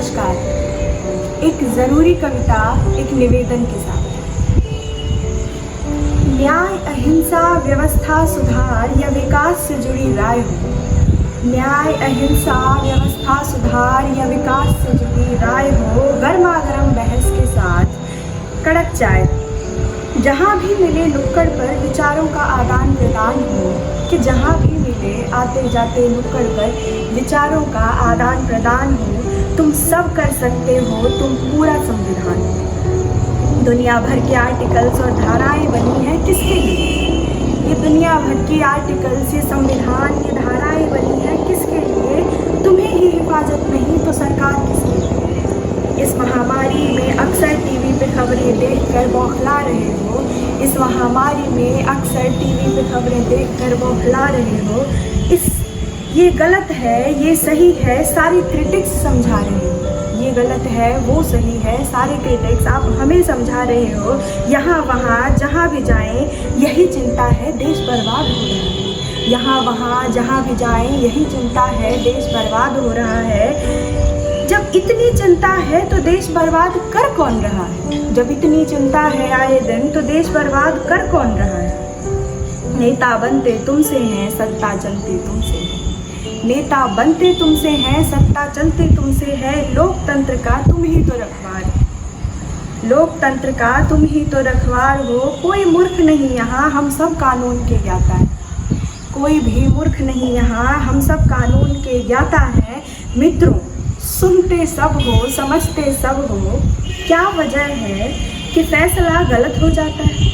नमस्कार। एक ज़रूरी कविता एक निवेदन के साथ। न्याय, अहिंसा, व्यवस्था, सुधार या विकास से जुड़ी राय हो। न्याय, अहिंसा, व्यवस्था, सुधार या विकास से जुड़ी राय हो। गर्मा गर्म बहस के साथ कड़क चाय। जहाँ भी मिले नुक्कड़ पर विचारों का आदान प्रदान हो। कि जहाँ भी मिले आते जाते नुक्कड़ पर विचारों का आदान प्रदान हो। तुम सब कर सकते हो, तुम पूरा संविधान हो। दुनिया भर के आर्टिकल्स और धाराएं बनी हैं किसके लिए? ये दुनिया भर की आर्टिकल्स, ये संविधान, ये धाराएं बनी हैं किसके लिए? तुम्हें ही हिफाजत नहीं तो सरकार किसके लिए? इस महामारी में अक्सर टीवी पे खबरें देखकर बौखला रहे हो। इस महामारी में अक्सर टीवी पे खबरें देखकर बौखला रहे हो। ये गलत है, ये सही है, सारे क्रिटिक्स समझा रहे हो। ये गलत है, वो सही है, सारे क्रिटिक्स आप हमें समझा रहे हो। यहाँ वहाँ जहाँ भी जाएं यही चिंता है, देश बर्बाद हो रहा है। यहाँ वहाँ जहाँ भी जाएं यही चिंता है, देश बर्बाद हो रहा है। जब इतनी चिंता है तो देश बर्बाद कर कौन रहा है? जब इतनी चिंता है आए दिन तो देश बर्बाद कर कौन रहा है? नेता बनते तुमसे हैं, सत्ता चलती तुमसे है। नेता बनते तुमसे हैं, सत्ता चलते तुमसे है। लोकतंत्र का तुम ही तो रखवार हो। लोकतंत्र का तुम ही तो रखवार हो। कोई मूर्ख नहीं यहाँ, हम सब कानून के ज्ञाता है। कोई भी मूर्ख नहीं यहाँ, हम सब कानून के ज्ञाता हैं। मित्रों, सुनते सब हो, समझते सब हो। क्या वजह है कि फैसला गलत हो जाता है?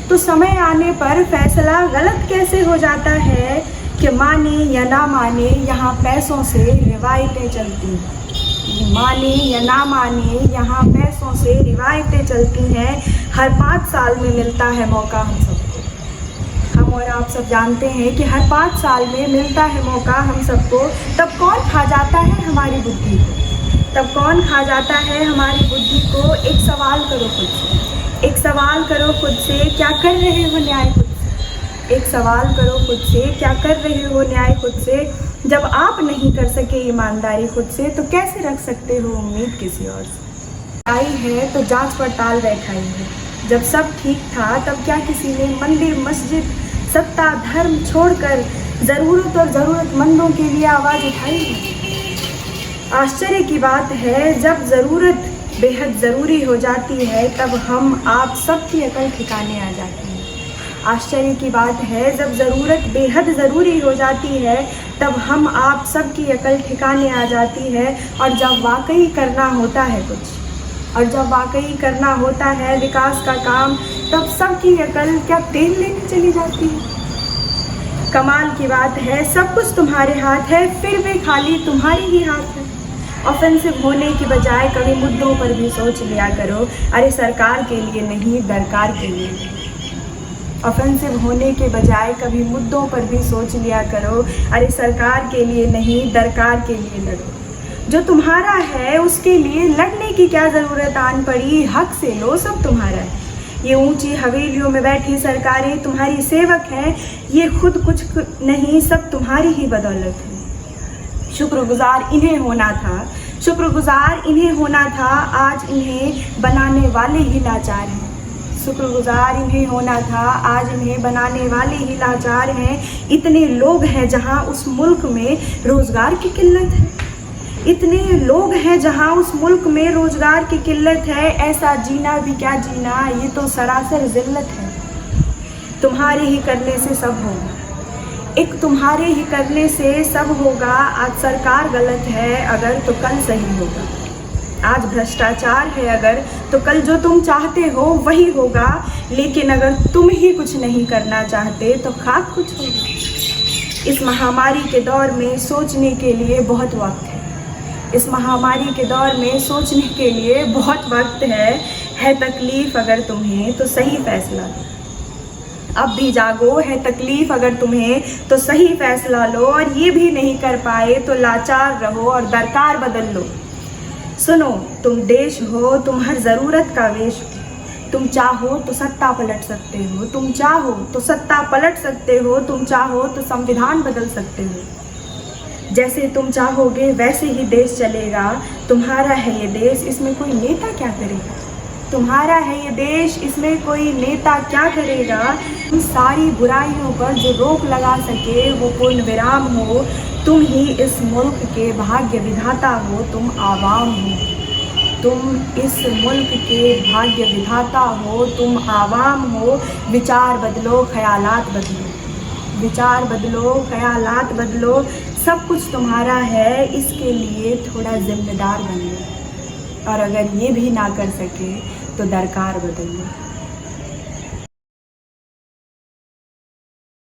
तो समय आने पर फैसला गलत कैसे हो जाता है? कि माने या ना माने यहाँ पैसों से रिवायतें चलती हैं। माने या ना माने यहाँ पैसों से रिवायतें चलती हैं। हर 5 साल में मिलता है मौका हम सबको। हम और आप सब जानते हैं कि हर 5 साल में मिलता है मौका हम सबको। तब कौन खा जाता है हमारी बुद्धि को? तब कौन खा जाता है हमारी बुद्धि को? एक सवाल करो खुद से। एक सवाल करो खुद से, क्या कर रहे हो न्याय खुद से? एक सवाल करो खुद से, क्या कर रहे हो न्याय खुद से? जब आप नहीं कर सके ईमानदारी खुद से तो कैसे रख सकते हो उम्मीद किसी और से? आई है तो जांच पड़ताल बैठाई है। जब सब ठीक था तब क्या किसी ने मंदिर, मस्जिद, सत्ता, धर्म छोड़कर ज़रूरत और ज़रूरतमंदों के लिए आवाज़ उठाई है? आश्चर्य की बात है, जब ज़रूरत बेहद ज़रूरी हो जाती है तब हम आप सबकी अकल ठिकाने आ जाती है। आश्चर्य की बात है, जब ज़रूरत बेहद ज़रूरी हो जाती है तब हम आप सबकी अकल ठिकाने आ जाती है। और जब वाकई करना होता है कुछ, और जब वाकई करना होता है विकास का काम, तब सबकी अकल क्या तेल लेने चली जाती है? कमाल की बात है, सब कुछ तुम्हारे हाथ है फिर भी खाली तुम्हारी ही हाथ है। ऑफेंसिव होने की बजाय कभी मुद्दों पर भी सोच लिया करो। अरे सरकार के लिए नहीं, दरकार के लिए। ऑफेंसिव होने के बजाय कभी मुद्दों पर भी सोच लिया करो। अरे सरकार के लिए नहीं, दरकार के लिए लड़ो। जो तुम्हारा है उसके लिए लड़ने की क्या ज़रूरत आन पड़ी? हक से लो, सब तुम्हारा है। ये ऊंची हवेलियों में बैठी सरकारें तुम्हारी सेवक हैं। ये खुद कुछ नहीं, सब तुम्हारी ही बदौलत है। शुक्रगुजार इन्हें होना था, शुक्रगुजार इन्हें होना था। आज इन्हें बनाने वाले ही लाचार हैं। शुक्रगुजार इन्हें होना था, आज इन्हें बनाने वाले ही लाचार हैं। इतने लोग हैं जहां उस मुल्क में रोज़गार की किल्लत है। इतने लोग हैं जहां उस मुल्क में रोज़गार की किल्लत है। ऐसा जीना भी क्या जीना, ये तो सरासर ज़िल्लत है। तुम्हारे ही करने से सब होगा, एक तुम्हारे ही करने से सब होगा। आज सरकार गलत है अगर तो कल सही होगा। आज भ्रष्टाचार है अगर तो कल जो तुम चाहते हो वही होगा। लेकिन अगर तुम ही कुछ नहीं करना चाहते तो खाक कुछ होगा। इस महामारी के दौर में सोचने के लिए बहुत वक्त है। इस महामारी के दौर में सोचने के लिए बहुत वक्त है तकलीफ़ अगर तुम्हें तो सही फैसला लो। अब भी जागो, है तकलीफ़ अगर तुम्हें तो सही फैसला लो। और ये भी नहीं कर पाए तो लाचार रहो और दरकार बदल लो। सुनो, तुम देश हो, तुम हर ज़रूरत का वेश हो। तुम चाहो तो सत्ता पलट सकते हो। तुम चाहो तो सत्ता पलट सकते हो। तुम चाहो तो संविधान बदल सकते हो। जैसे तुम चाहोगे वैसे ही देश चलेगा। तुम्हारा है ये देश, इसमें कोई नेता क्या करेगा। तुम्हारा है ये देश, इसमें कोई नेता क्या करेगा। उन सारी बुराइयों पर जो रोक लगा सके वो पूर्ण विराम हो। तुम ही इस मुल्क के भाग्य विधाता हो, तुम आवाम हो। तुम इस मुल्क के भाग्य विधाता हो, तुम आवाम हो। विचार बदलो, ख्यालात बदलो। विचार बदलो, ख्यालात बदलो। सब कुछ तुम्हारा है, इसके लिए थोड़ा जिम्मेदार बनो। और अगर ये भी ना कर सके तो दरकार बदलो।